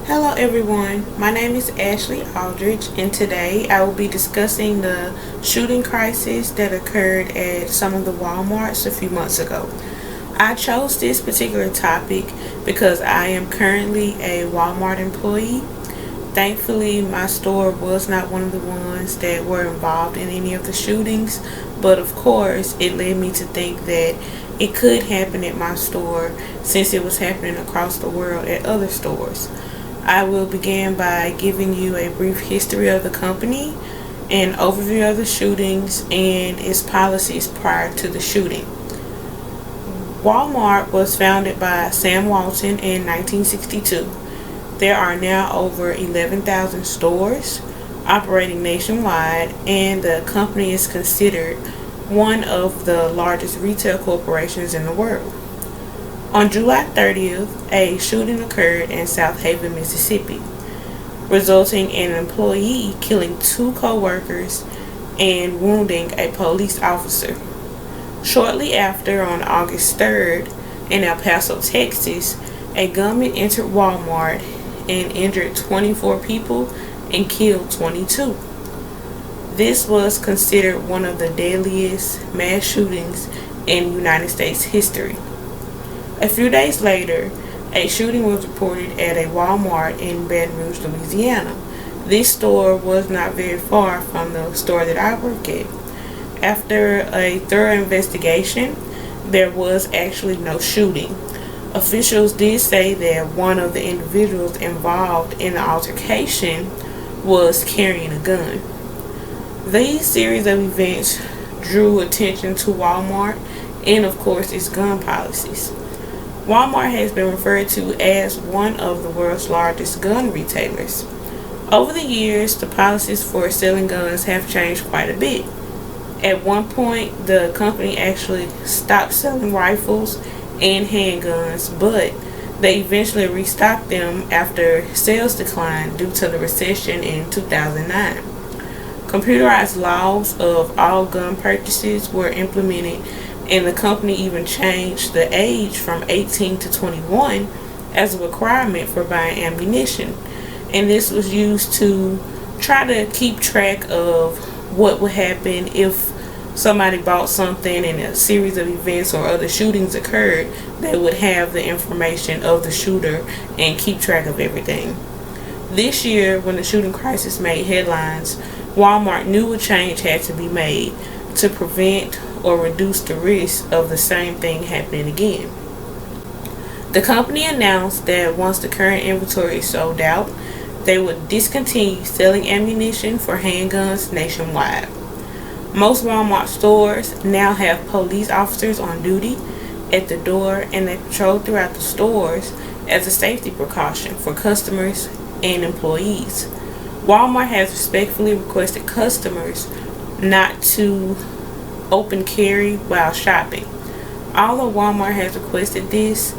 Hello everyone, my name is Ashley Aldridge and today I will be discussing the shooting crisis that occurred at some of the Walmarts a few months ago. I chose this particular topic because I am currently a Walmart employee. Thankfully, my store was not one of the ones that were involved in any of the shootings, but of course, it led me to think that it could happen at my store since it was happening across the world at other stores. I will begin by giving you a brief history of the company, an overview of the shootings, and its policies prior to the shooting. Walmart was founded by Sam Walton in 1962. There are now over 11,000 stores operating nationwide, and the company is considered one of the largest retail corporations in the world. On July 30th, a shooting occurred in South Haven, Mississippi, resulting in an employee killing two co-workers and wounding a police officer. Shortly after, on August 3rd, in El Paso, Texas, a gunman entered Walmart and injured 24 people and killed 22. This was considered one of the deadliest mass shootings in United States history. A few days later, a shooting was reported at a Walmart in Baton Rouge, Louisiana. This store was not very far from the store that I work at. After a thorough investigation, there was actually no shooting. Officials did say that one of the individuals involved in the altercation was carrying a gun. These series of events drew attention to Walmart and, of course, its gun policies. Walmart has been referred to as one of the world's largest gun retailers. Over the years, the policies for selling guns have changed quite a bit. At one point, the company actually stopped selling rifles and handguns, but they eventually restocked them after sales declined due to the recession in 2009. Computerized logs of all gun purchases were implemented, and the company even changed the age from 18 to 21 as a requirement for buying ammunition. And this was used to try to keep track of what would happen if somebody bought something and a series of events or other shootings occurred. They would have the information of the shooter and keep track of everything. This year, when the shooting crisis made headlines, Walmart knew a change had to be made to prevent or reduce the risk of the same thing happening again. The company announced that once the current inventory is sold out, they would discontinue selling ammunition for handguns nationwide. Most Walmart stores now have police officers on duty at the door, and they patrol throughout the stores as a safety precaution for customers and employees. Walmart has respectfully requested customers not to open carry while shopping. Although Walmart has requested this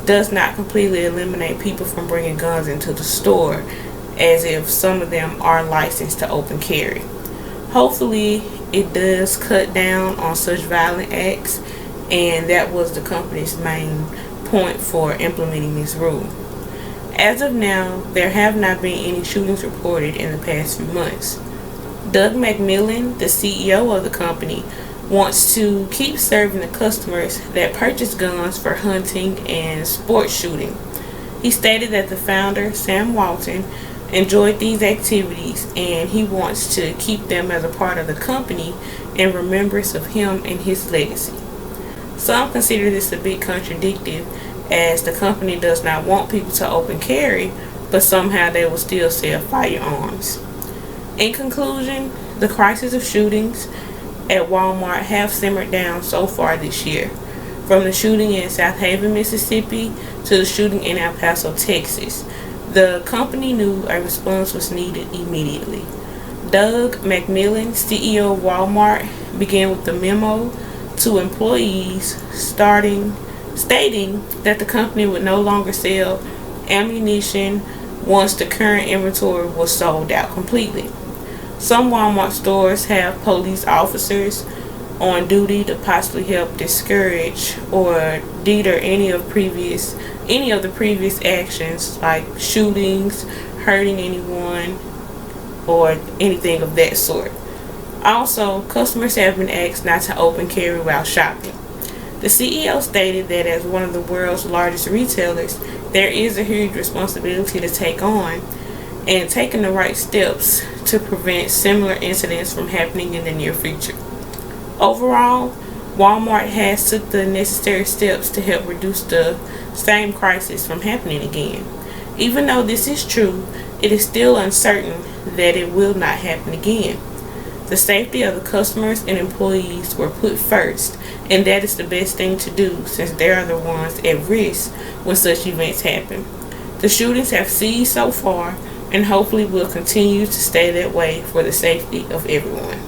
does not completely eliminate people from bringing guns into the store, as if some of them are licensed to open carry. Hopefully, it does cut down on such violent acts, and that was the company's main point for implementing this rule. As of now, there have not been any shootings reported in the past few months. Doug McMillon, the CEO of the company, wants to keep serving the customers that purchase guns for hunting and sports shooting. He stated that the founder, Sam Walton, enjoyed these activities and he wants to keep them as a part of the company in remembrance of him and his legacy. Some consider this a bit contradictory, as the company does not want people to open carry, but somehow they will still sell firearms. In conclusion, the crisis of shootings at Walmart have simmered down so far this year, from the shooting in South Haven, Mississippi to the shooting in El Paso, Texas. The company knew a response was needed immediately. Doug McMillon, CEO of Walmart, began with the memo to employees stating that the company would no longer sell ammunition once the current inventory was sold out completely. Some Walmart stores have police officers on duty to possibly help discourage or deter any of previous any of the previous actions like shootings, hurting anyone, or anything of that sort. Also, customers have been asked not to open carry while shopping. The CEO stated that as one of the world's largest retailers, there is a huge responsibility to take on and taking the right steps to prevent similar incidents from happening in the near future. Overall, Walmart has took the necessary steps to help reduce the same crisis from happening again. Even though this is true, it is still uncertain that it will not happen again. The safety of the customers and employees were put first, and that is the best thing to do since they are the ones at risk when such events happen. The shootings have ceased so far and hopefully will continue to stay that way for the safety of everyone.